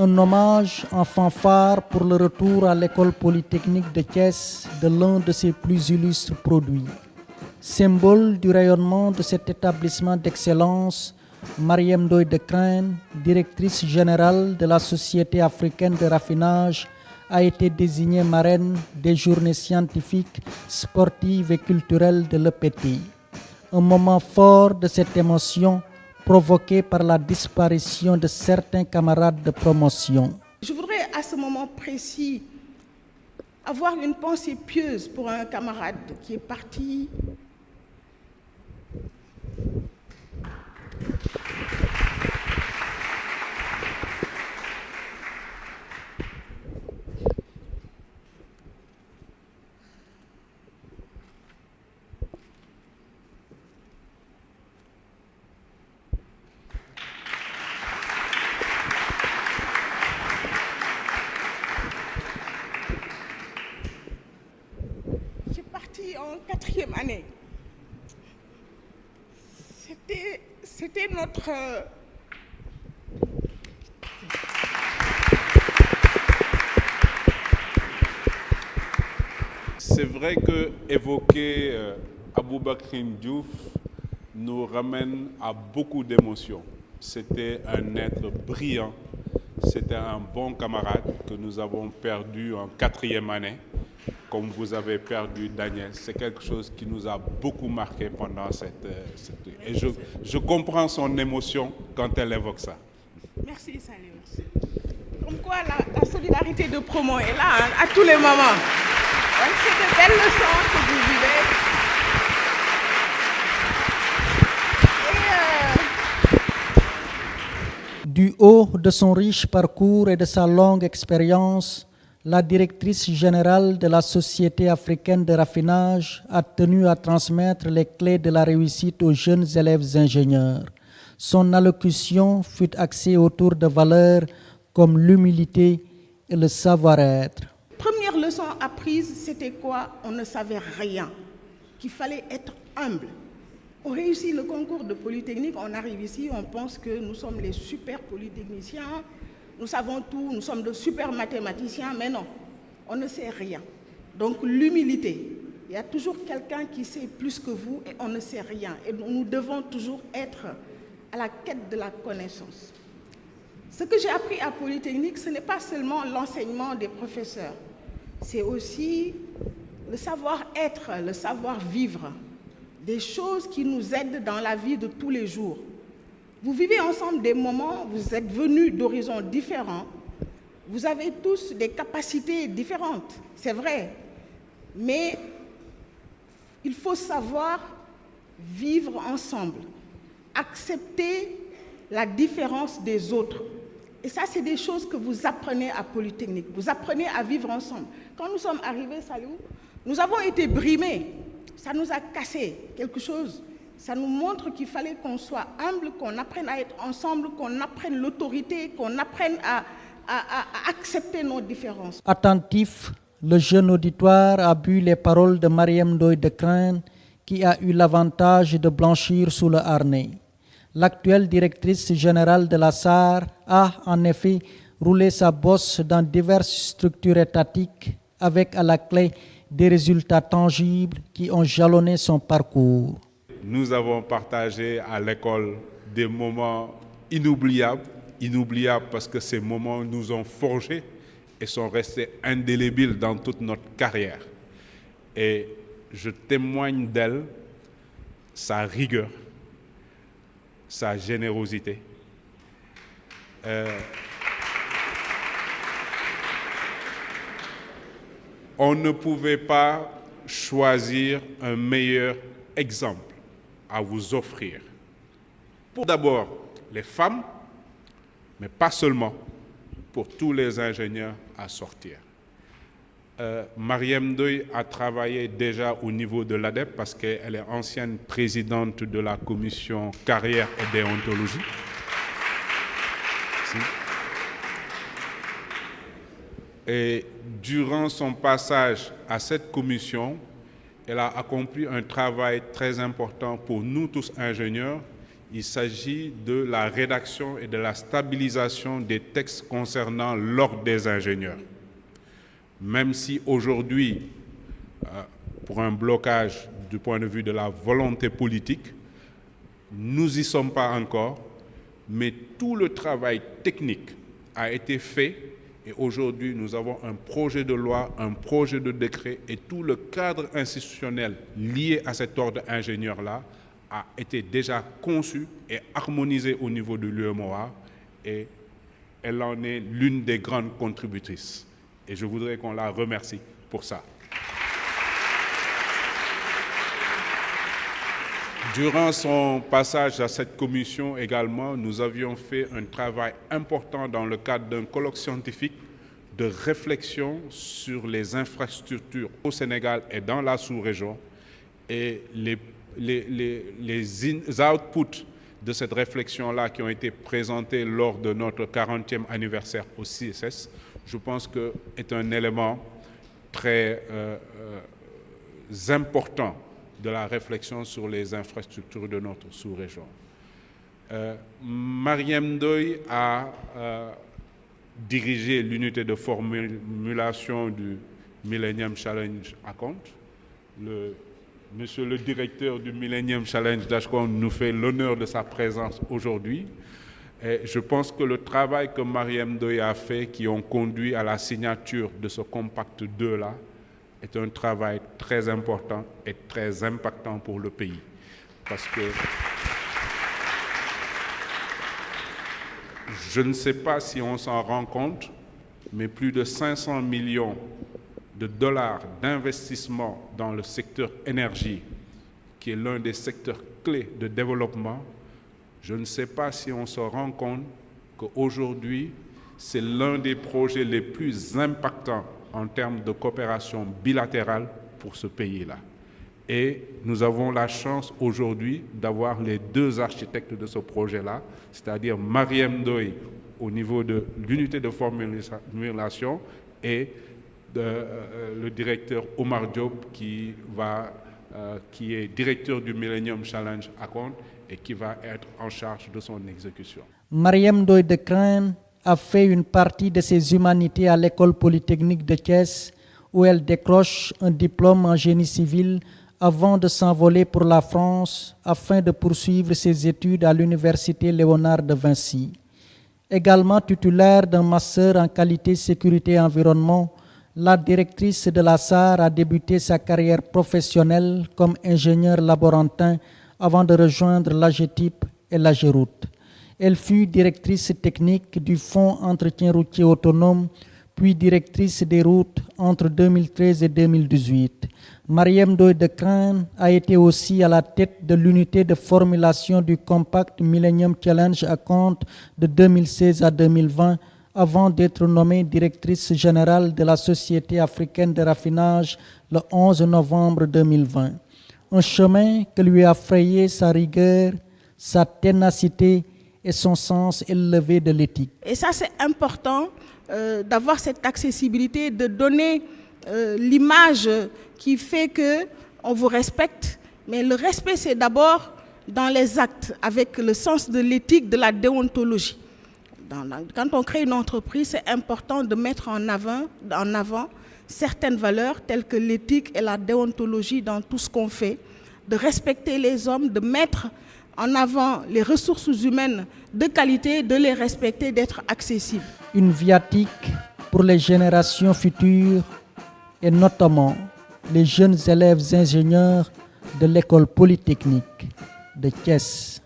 Un hommage en fanfare pour le retour à l'école polytechnique de Thiès de l'un de ses plus illustres produits. Symbole du rayonnement de cet établissement d'excellence, Marième Ndoye de Crène, directrice générale de la Société africaine de raffinage, a été désignée marraine des journées scientifiques, sportives et culturelles de l'EPT. Un moment fort de cette émotion provoqué par la disparition de certains camarades de promotion. Je voudrais à ce moment précis avoir une pensée pieuse pour un camarade qui est parti en 4e année. C'était notre... C'est vrai que évoquer Aboubacrine Diouf nous ramène à beaucoup d'émotions. C'était un être brillant, c'était un bon camarade que nous avons perdu en 4e année. Comme vous avez perdu Daniel, c'est quelque chose qui nous a beaucoup marqué pendant cette... Et je comprends son émotion quand elle évoque ça. Merci Salim. Comme quoi la solidarité de promo est là à tous les moments. Donc c'est de belles leçons que vous vivez. Du haut de son riche parcours et de sa longue expérience, la directrice générale de la Société africaine de raffinage a tenu à transmettre les clés de la réussite aux jeunes élèves ingénieurs. Son allocution fut axée autour de valeurs comme l'humilité et le savoir-être. Première leçon apprise, c'était quoi? On ne savait rien, qu'il fallait être humble. On réussit le concours de Polytechnique, on arrive ici, on pense que nous sommes les super polytechniciens, nous savons tout, nous sommes de super mathématiciens, mais non, on ne sait rien. Donc l'humilité, il y a toujours quelqu'un qui sait plus que vous et on ne sait rien. Et nous devons toujours être à la quête de la connaissance. Ce que j'ai appris à Polytechnique, ce n'est pas seulement l'enseignement des professeurs, c'est aussi le savoir-être, le savoir-vivre, des choses qui nous aident dans la vie de tous les jours. Vous vivez ensemble des moments, vous êtes venus d'horizons différents, vous avez tous des capacités différentes, c'est vrai, mais il faut savoir vivre ensemble, accepter la différence des autres. Et ça, c'est des choses que vous apprenez à Polytechnique, vous apprenez à vivre ensemble. Quand nous sommes arrivés, Salou, nous avons été brimés, ça nous a cassé quelque chose. Ça nous montre qu'il fallait qu'on soit humble, qu'on apprenne à être ensemble, qu'on apprenne l'autorité, qu'on apprenne à accepter nos différences. Attentif, le jeune auditoire a bu les paroles de Marième Ndoye de Crène, qui a eu l'avantage de blanchir sous le harnais. L'actuelle directrice générale de la SAR a en effet roulé sa bosse dans diverses structures étatiques avec à la clé des résultats tangibles qui ont jalonné son parcours. Nous avons partagé à l'école des moments inoubliables, parce que ces moments nous ont forgés et sont restés indélébiles dans toute notre carrière. Et je témoigne d'elle, sa rigueur, sa générosité. On ne pouvait pas choisir un meilleur exemple à vous offrir. Pour d'abord les femmes, mais pas seulement, pour tous les ingénieurs à sortir. Marième Ndoye a travaillé déjà au niveau de l'ADEP parce qu'elle est ancienne présidente de la commission carrière et déontologie. Et durant son passage à cette commission, elle a accompli un travail très important pour nous tous ingénieurs Il s'agit de la rédaction et de la stabilisation des textes concernant l'ordre des ingénieurs. Même si aujourd'hui, pour un blocage du point de vue de la volonté politique, nous n'y sommes pas encore, mais tout le travail technique a été fait et aujourd'hui nous avons un projet de loi, un projet de décret et tout le cadre institutionnel lié à cet ordre ingénieur-là a été déjà conçu et harmonisé au niveau de l'UEMOA et elle en est l'une des grandes contributrices. Et je voudrais qu'on la remercie pour ça. Durant son passage à cette commission également, nous avions fait un travail important dans le cadre d'un colloque scientifique de réflexion sur les infrastructures au Sénégal et dans la sous-région. Et les outputs de cette réflexion-là qui ont été présentés lors de notre 40e anniversaire au CSS, je pense que est un élément très important de la réflexion sur les infrastructures de notre sous-région. Mariam Ndoye a dirigé l'unité de formulation du Millennium Challenge Account. Monsieur le directeur du Millennium Challenge Account nous fait l'honneur de sa présence aujourd'hui. Et je pense que le travail que Mariam Ndoye a fait, qui ont conduit à la signature de ce Compact 2-là, est un travail très important et très impactant pour le pays. Parce que je ne sais pas si on s'en rend compte, mais plus de 500 millions de dollars d'investissement dans le secteur énergie, qui est l'un des secteurs clés de développement, je ne sais pas si on se rend compte qu'aujourd'hui, c'est l'un des projets les plus impactants en termes de coopération bilatérale pour ce pays-là. Et nous avons la chance aujourd'hui d'avoir les deux architectes de ce projet-là, c'est-à-dire Mariam Ndoye au niveau de l'unité de formulation et le directeur Omar Diop qui est directeur du Millennium Challenge Account et qui va être en charge de son exécution. Mariam Ndoye de Crane a fait une partie de ses humanités à l'école polytechnique de Thiès où elle décroche un diplôme en génie civil avant de s'envoler pour la France afin de poursuivre ses études à l'université Léonard de Vinci. Également titulaire d'un master en qualité, sécurité et environnement, la directrice de la SAR a débuté sa carrière professionnelle comme ingénieur laborantin avant de rejoindre l'AGETIP et l'AGEROUTE. Elle fut directrice technique du Fonds Entretien routier autonome, puis directrice des routes entre 2013 et 2018. Mariam Ndoye de Crane a été aussi à la tête de l'unité de formulation du Compact Millennium Challenge Account de 2016 à 2020, avant d'être nommée directrice générale de la Société africaine de raffinage le 11 novembre 2020. Un chemin que lui a frayé sa rigueur, sa ténacité et son sens élevé de l'éthique. Et ça, c'est important d'avoir cette accessibilité, de donner l'image qui fait qu'on vous respecte. Mais le respect, c'est d'abord dans les actes, avec le sens de l'éthique, de la déontologie. Quand on crée une entreprise, c'est important de mettre en avant certaines valeurs telles que l'éthique et la déontologie dans tout ce qu'on fait, de respecter les hommes, de mettre en avant les ressources humaines de qualité, de les respecter, d'être accessibles. Une viatique pour les générations futures et notamment les jeunes élèves ingénieurs de l'école polytechnique de Thiès.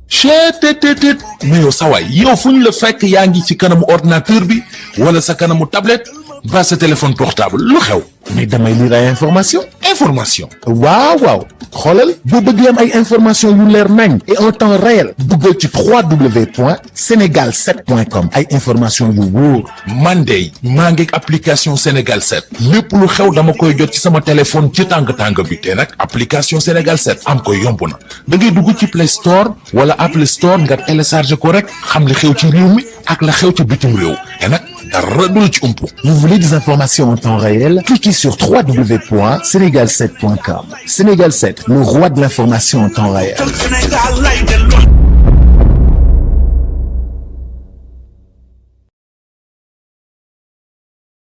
cheetetetet mais yow sa waay yow fu ñu la fekk yaa ngi ci kanamu ordinateur bi wala sa kanamu tablette ba sa téléphone portable lu xew mais damay lire ay information waaw xoolal boo bëgg am ay information yu leer nañ et en temps réel duggal ci www.senegal7.com ay information yu wóor man de maa ngi application Sénégal 7 lépp lu xew dama koy jot ci sama téléphone ci tàng bi te nag application Sénégal 7 am ko yomb na da ngay dugg ci Play Store wala Apple Store nga télécharger ko rek xam li xew ci réew mi ak la xew ci bitim réew te nag dara du la ci umpu. Vous voulez des informations en temps réel? Cliquez sur www.senegal7.com. Sénégal 7, le roi de l'information en temps réel.